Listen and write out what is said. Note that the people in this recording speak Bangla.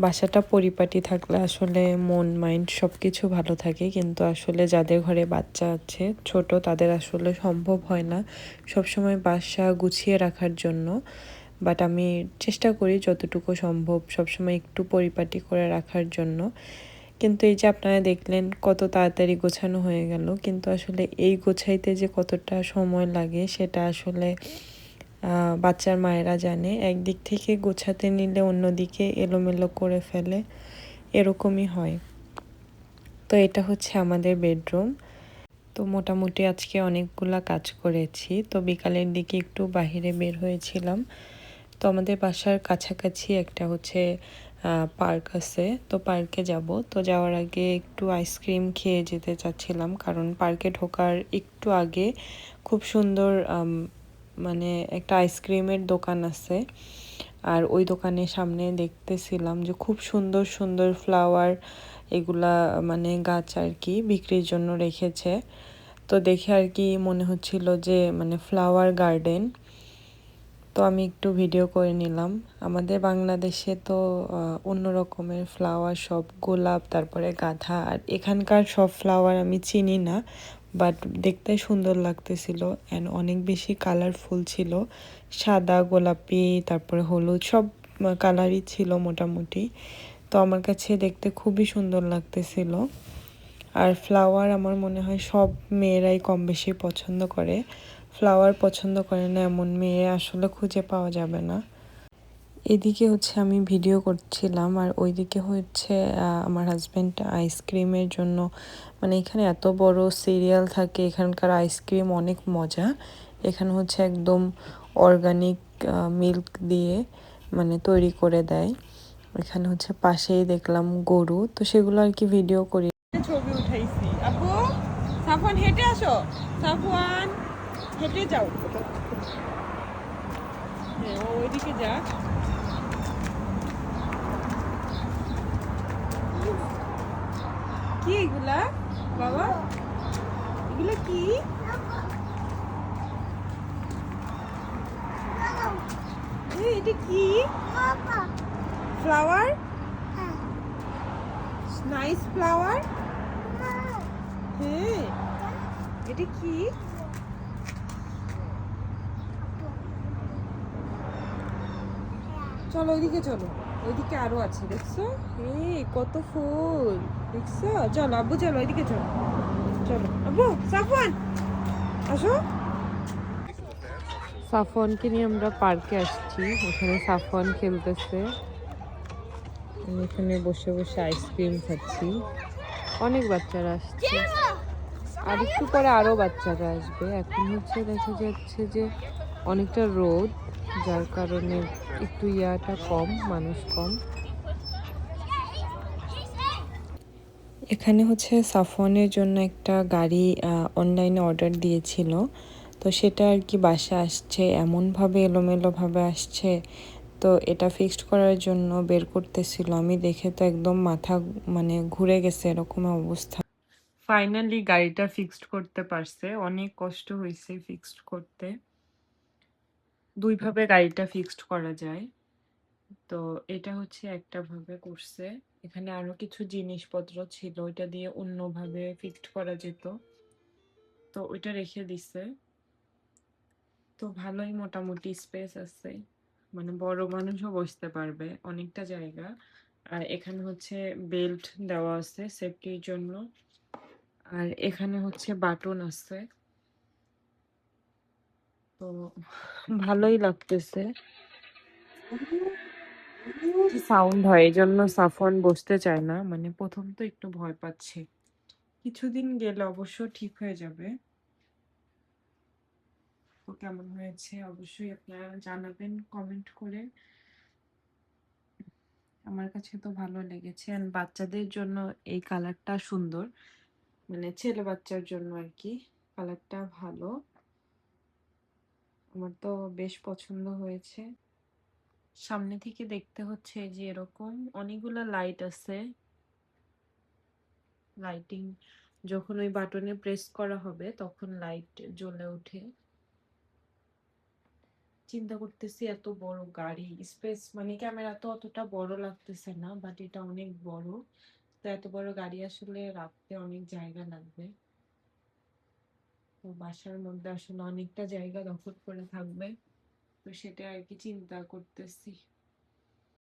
বাসাটা পরিপাটি থাকলে আসলে মন মাইন্ড সব কিছু ভালো থাকে, কিন্তু আসলে যাদের ঘরে বাচ্চা আছে ছোট, তাদের আসলে সম্ভব হয় না সবসময় বাসা গুছিয়ে রাখার জন্য। বাট আমি চেষ্টা করি যতটুকু সম্ভব সবসময় একটু পরিপাটি করে রাখার জন্য। কিন্তু এই যে আপনারা দেখলেন কত তাড়াতাড়ি গোছানো হয়ে গেল, কিন্তু আসলে এই গোছাইতে যে কতটা সময় লাগে সেটা আসলে বাচ্চার মায়েরা জানে। একদিক থেকে গোছাতে নিলে অন্যদিকে এলোমেলো করে ফেলে, এরকমই হয়। তো এটা হচ্ছে আমাদের বেডরুম। তো মোটামুটি আজকে অনেকগুলা কাজ করেছি। তো বিকালের দিকে একটু বাহিরে বের হয়েছিলাম। তো আমাদের বাসার কাছাকাছি একটা হচ্ছে পার্ক আছে, তো পার্কে যাব। তো যাওয়ার আগে একটু আইসক্রিম খেয়ে যেতে চাচ্ছিলাম, কারণ পার্কে ঢোকার একটু আগে খুব সুন্দর মানে একটা আইসক্রিমের দোকান আছে। আর ওই দোকানের সামনে দেখতেছিলাম যে খুব সুন্দর সুন্দর ফ্লাওয়ার, এগুলা মানে গাছ আর কি বিক্রির জন্য রেখেছে। তো দেখে আর কি মনে হচ্ছিল যে মানে ফ্লাওয়ার গার্ডেন। তো আমি একটু ভিডিও করে নিলাম। আমাদের বাংলাদেশে তো অন্য রকমের ফ্লাওয়ার, সব গোলাপ, তারপরে গাঁদা, আর এখানকার সব ফ্লাওয়ার আমি চিনি না, বাট দেখতে সুন্দর লাগতেছিল অ্যান্ড অনেক বেশি কালারফুল ছিল। সাদা, গোলাপি, তারপরে হলুদ, সব কালারই ছিল মোটামুটি। তো আমার কাছে দেখতে খুবই সুন্দর লাগতেছিল। আর ফ্লাওয়ার আমার মনে হয় সব মেয়েরাই কম বেশি পছন্দ করে। ফ্লাওয়ার পছন্দ করে না এমন মেয়ে আসলে খুঁজে পাওয়া যাবে না। এদিকে হচ্ছে আমি ভিডিও করছিলাম, আর ওইদিকে হচ্ছে আমার হাজব্যান্ড আইসক্রিমের জন্য, মানে এখানে এত বড় সিরিয়াল থাকে, এখানকার আইসক্রিম অনেক মজা। এখানে হচ্ছে একদম অর্গানিক মিল্ক দিয়ে মানে তৈরি করে দেয়। এখানে হচ্ছে পাশেই দেখলাম গরু, তো সেগুলো আর কি ভিডিও করি। ছবি উঠাইছি। আপু সাফওয়ান হেঁটে আসো, সাফওয়ান হেঁটে যাও, হ্যাঁ ওইদিকে যা। কি এগুলা বাবা, এগুলা কি? এটা কি ফ্লাওয়ার? Nice flower. হ্যাঁ এটা কি? চলো ওইদিকে চলো, ওইদিকে আরো আছে দেখছো, কত ফুল দেখছো। চলো আব্বু, চলো ওইদিকে চলো, চলো আব্বু। সাফওয়ান আসো। সাফওয়ানকে নিয়ে আমরা পার্কে আসছি, এখানে সাফওয়ান খেলতেছে, এখানে বসে বসে আইসক্রিম খাচ্ছি। অনেক বাচ্চারা আসছে, আর একটু পরে আরো বাচ্চারা আসবে। এখন হচ্ছে দেখা যাচ্ছে যে অনেকটা রোদ, যার কারণে একটু ইয়াটা কম, মানুষ কম। এখানে হচ্ছে সাফওয়ানের জন্য একটা গাড়ি অনলাইনে অর্ডার দিয়েছিল, তো সেটা আর কি বাসা আসছে, এমনভাবে এলোমেলোভাবে আসছে। তো এটা ফিক্সড করার জন্য বের করতেছিল, আমি দেখে তো একদম মাথা মানে ঘুরে গেছে এরকম অবস্থা। ফাইনালি গাড়িটা ফিক্সড করতে পারছে, অনেক কষ্ট হয়েছে ফিক্সড করতে। দুইভাবে গাড়িটা ফিক্সড করা যায়, তো এটা হচ্ছে একটা ভাবে করছে। এখানে আরো কিছু জিনিসপত্র ছিল, ওইটা দিয়ে অন্যভাবে ফিক্সড করা যেত, তো ওইটা রেখে দিছে। তো ভালোই মোটামুটি স্পেস আছে, মানে বড় মানুষও বসতে পারবে, অনেকটা জায়গা। আর এখানে হচ্ছে বেল্ট দেওয়া আছে সেফটির জন্য, আর এখানে হচ্ছে বাটন আছে। তো ভালোই লাগতেছে। সাউন্ড হয় এই জন্য সাফওয়ান বসতে চায় না, মানে প্রথম তো একটু ভয় পাচ্ছে, কিছুদিন গেলে অবশ্য ঠিক হয়ে যাবে। তো কেমন হয়েছে অবশ্যই আপনারা জানাবেন কমেন্ট করে। আমার কাছে তো ভালো লেগেছে, আর বাচ্চাদের জন্য এই কালারটা সুন্দর, মানে ছেলে বাচ্চার জন্য আর কি কালারটা ভালো, আমার তো বেশ পছন্দ হয়েছে। সামনে থেকে দেখতে হচ্ছে যে এরকম অনেকগুলো লাইট আছে, লাইটিং যখন ওই বাটনে প্রেস করা হবে তখন লাইট জ্বলে ওঠে। চিন্তা করতেছি এত বড় গাড়ি স্পেস মানে ক্যামেরা তো অতটা বড় লাগতেছে না, বাট এটা অনেক বড়। তো এত বড় গাড়ি আসলে রাখতে অনেক জায়গা লাগবে। তো বাসার মধ্যে আসলে অনেকটা জায়গা দখল করে থাকবে। তো সেটা আর কি চিন্তা করতেছি।